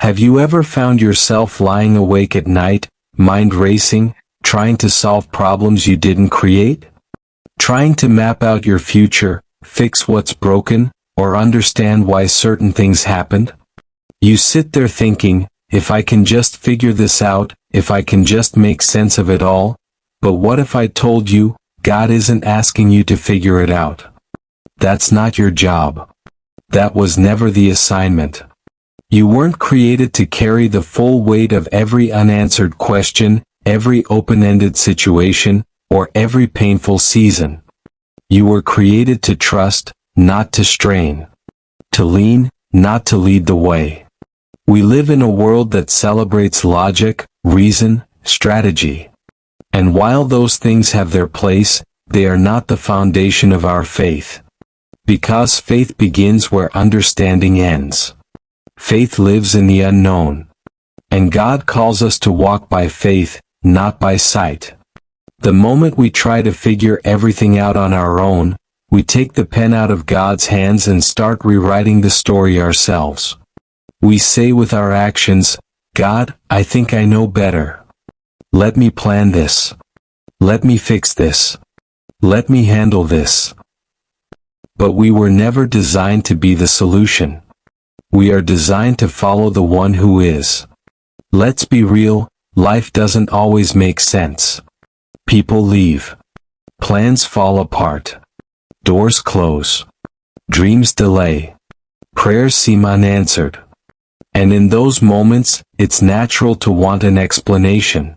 Have you ever found yourself lying awake at night, mind racing, trying to solve problems you didn't create? Trying to map out your future, fix what's broken, or understand why certain things happened? You sit there thinking, if I can just figure this out, if I can just make sense of it all. But what if I told you, God isn't asking you to figure it out? That's not your job. That was never the assignment. You weren't created to carry the full weight of every unanswered question, every open-ended situation, or every painful season. You were created to trust, not to strain. To lean, not to lead the way. We live in a world that celebrates logic, reason, strategy. And while those things have their place, they are not the foundation of our faith. Because faith begins where understanding ends. Faith lives in the unknown. And God calls us to walk by faith, not by sight. The moment we try to figure everything out on our own, we take the pen out of God's hands and start rewriting the story ourselves. We say with our actions, God, I think I know better. Let me plan this. Let me fix this. Let me handle this. But we were never designed to be the solution. We are designed to follow the one who is. Let's be real, life doesn't always make sense. People leave. Plans fall apart. Doors close. Dreams delay. Prayers seem unanswered. And in those moments, it's natural to want an explanation.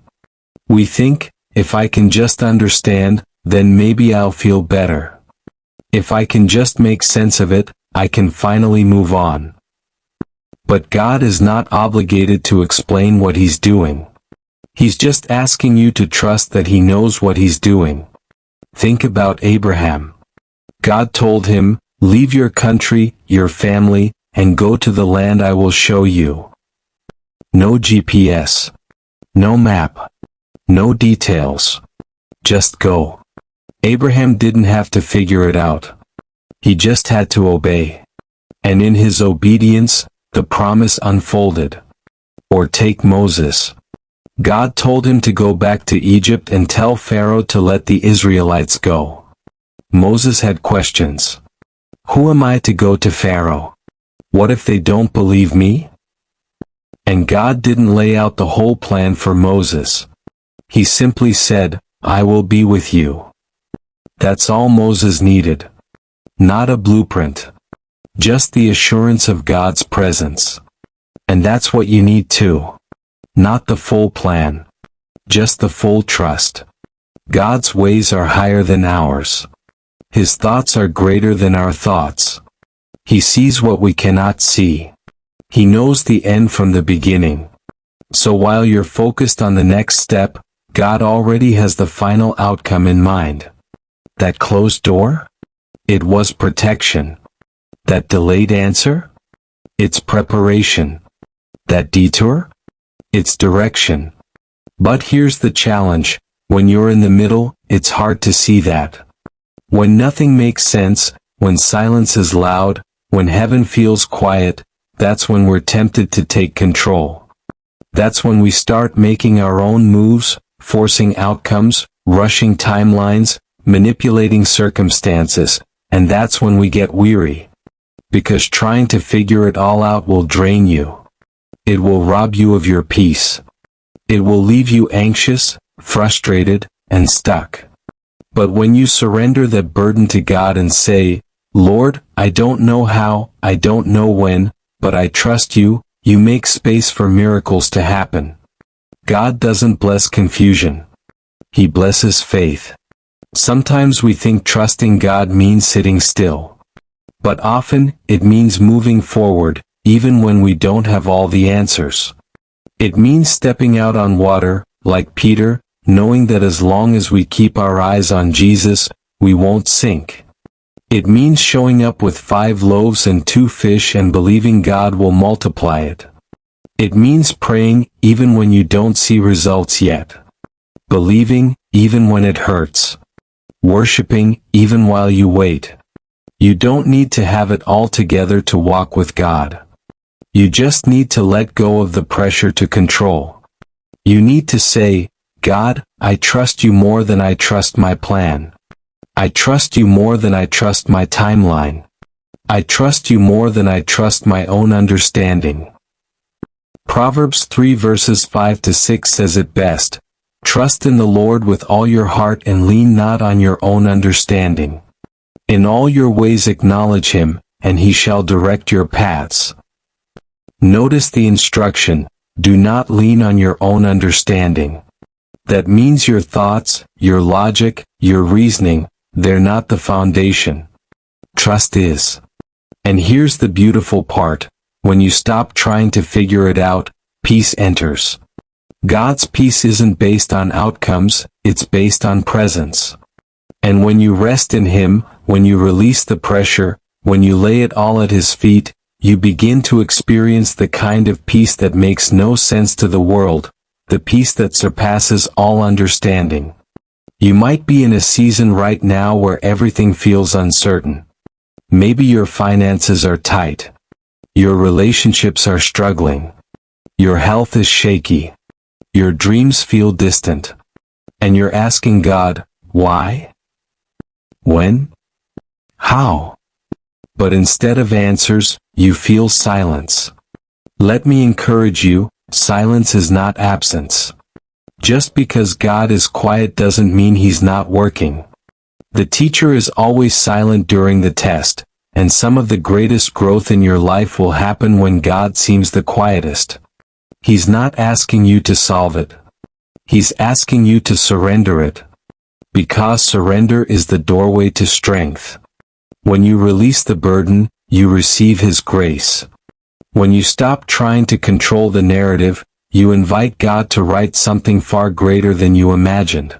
We think, if I can just understand, then maybe I'll feel better. If I can just make sense of it, I can finally move on. But God is not obligated to explain what He's doing. He's just asking you to trust that He knows what He's doing. Think about Abraham. God told him, leave your country, your family, and go to the land I will show you. No GPS. No map. No details. Just go. Abraham didn't have to figure it out. He just had to obey. And in his obedience, the promise unfolded. Or take Moses. God told him to go back to Egypt and tell Pharaoh to let the Israelites go. Moses had questions. Who am I to go to Pharaoh? What if they don't believe me? And God didn't lay out the whole plan for Moses. He simply said, I will be with you. That's all Moses needed. Not a blueprint. Just the assurance of God's presence. And that's what you need too. Not the full plan. Just the full trust. God's ways are higher than ours. His thoughts are greater than our thoughts. He sees what we cannot see. He knows the end from the beginning. So while you're focused on the next step, God already has the final outcome in mind. That closed door? It was protection. That delayed answer? It's preparation. That detour? It's direction. But here's the challenge, when you're in the middle, it's hard to see that. When nothing makes sense, when silence is loud, when heaven feels quiet, that's when we're tempted to take control. That's when we start making our own moves, forcing outcomes, rushing timelines, manipulating circumstances, and that's when we get weary. Because trying to figure it all out will drain you. It will rob you of your peace. It will leave you anxious, frustrated, and stuck. But when you surrender that burden to God and say, Lord, I don't know how, I don't know when, but I trust you, you make space for miracles to happen. God doesn't bless confusion. He blesses faith. Sometimes we think trusting God means sitting still. But often, it means moving forward, even when we don't have all the answers. It means stepping out on water, like Peter, knowing that as long as we keep our eyes on Jesus, we won't sink. It means showing up with 5 loaves and 2 fish and believing God will multiply it. It means praying even when you don't see results yet. Believing even when it hurts. Worshipping even while you wait. You don't need to have it all together to walk with God. You just need to let go of the pressure to control. You need to say, God, I trust you more than I trust my plan. I trust you more than I trust my timeline. I trust you more than I trust my own understanding. Proverbs 3 verses 5 to 6 says it best, "Trust in the Lord with all your heart and lean not on your own understanding. In all your ways acknowledge him, and he shall direct your paths." Notice the instruction, do not lean on your own understanding. That means your thoughts, your logic, your reasoning, they're not the foundation. Trust is. And here's the beautiful part, when you stop trying to figure it out, peace enters. God's peace isn't based on outcomes, it's based on presence. And when you rest in him, when you release the pressure, when you lay it all at his feet, you begin to experience the kind of peace that makes no sense to the world, the peace that surpasses all understanding. You might be in a season right now where everything feels uncertain. Maybe your finances are tight. Your relationships are struggling. Your health is shaky. Your dreams feel distant. And you're asking God, why? When? How? But instead of answers, you feel silence. Let me encourage you, silence is not absence. Just because God is quiet doesn't mean he's not working. The teacher is always silent during the test, and some of the greatest growth in your life will happen when God seems the quietest. He's not asking you to solve it. He's asking you to surrender it. Because surrender is the doorway to strength. When you release the burden, you receive his grace. When you stop trying to control the narrative, you invite God to write something far greater than you imagined.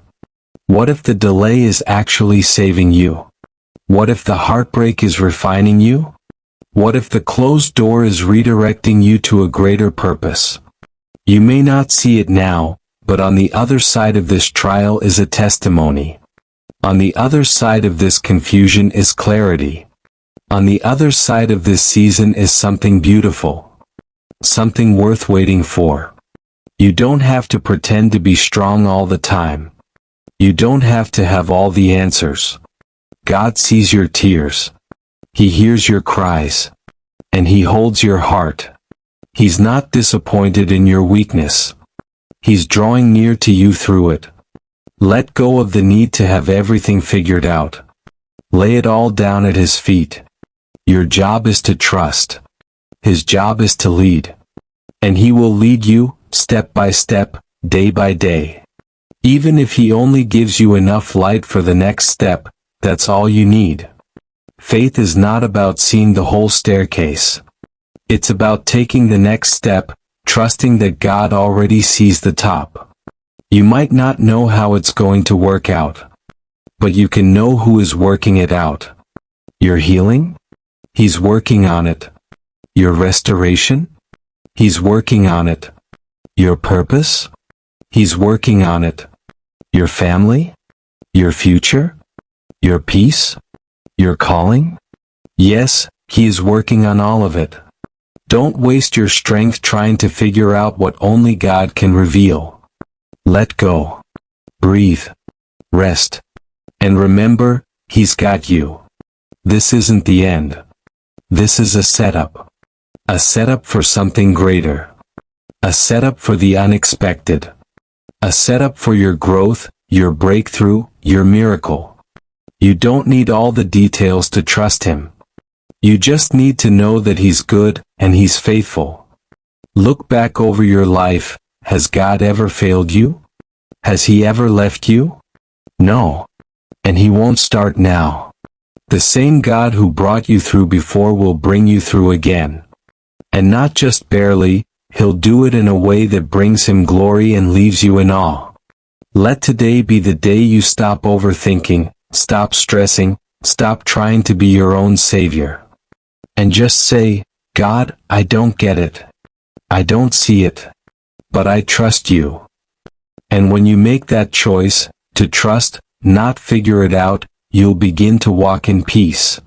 What if the delay is actually saving you? What if the heartbreak is refining you? What if the closed door is redirecting you to a greater purpose? You may not see it now, but on the other side of this trial is a testimony. On the other side of this confusion is clarity. On the other side of this season is something beautiful. Something worth waiting for. You don't have to pretend to be strong all the time. You don't have to have all the answers. God sees your tears. He hears your cries. And he holds your heart. He's not disappointed in your weakness. He's drawing near to you through it. Let go of the need to have everything figured out. Lay it all down at his feet. Your job is to trust. His job is to lead. And he will lead you, step by step, day by day. Even if he only gives you enough light for the next step, that's all you need. Faith is not about seeing the whole staircase. It's about taking the next step, trusting that God already sees the top. You might not know how it's going to work out. But you can know who is working it out. Your healing? He's working on it. Your restoration? He's working on it. Your purpose? He's working on it. Your family? Your future? Your peace? Your calling? Yes, he is working on all of it. Don't waste your strength trying to figure out what only God can reveal. Let go. Breathe. Rest. And remember, he's got you. This isn't the end. This is a setup. A setup for something greater. A setup for the unexpected. A setup for your growth, your breakthrough, your miracle. You don't need all the details to trust him. You just need to know that he's good, and he's faithful. Look back over your life. Has God ever failed you? Has he ever left you? No. And he won't start now. The same God who brought you through before will bring you through again. And not just barely, he'll do it in a way that brings him glory and leaves you in awe. Let today be the day you stop overthinking, stop stressing, stop trying to be your own savior. And just say, God, I don't get it. I don't see it. But I trust you. And when you make that choice, to trust, not figure it out, you'll begin to walk in peace.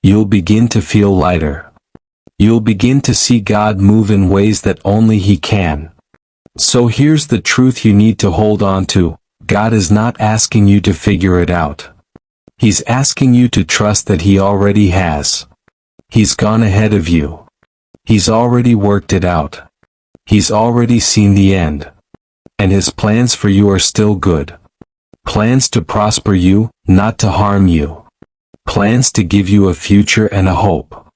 You'll begin to feel lighter. You'll begin to see God move in ways that only He can. So here's the truth you need to hold on to. God is not asking you to figure it out. He's asking you to trust that He already has. He's gone ahead of you. He's already worked it out. He's already seen the end. And His plans for you are still good. Plans to prosper you, not to harm you. Plans to give you a future and a hope.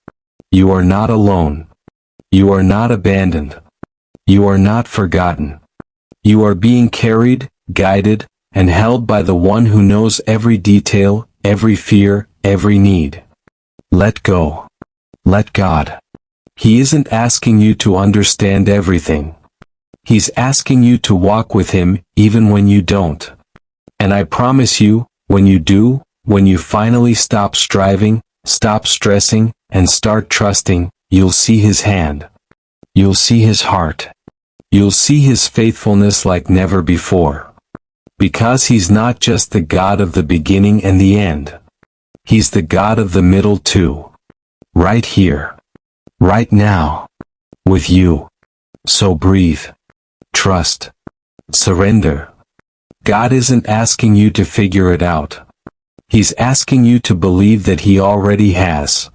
You are not alone. You are not abandoned. You are not forgotten. You are being carried, guided, and held by the one who knows every detail, every fear, every need. Let go. Let God. He isn't asking you to understand everything. He's asking you to walk with Him, even when you don't. And I promise you, when you do, when you finally stop striving, stop stressing, and start trusting, you'll see His hand. You'll see His heart. You'll see His faithfulness like never before. Because He's not just the God of the beginning and the end. He's the God of the middle too. Right here. Right now. With you. So breathe. Trust. Surrender. God isn't asking you to figure it out. He's asking you to believe that He already has.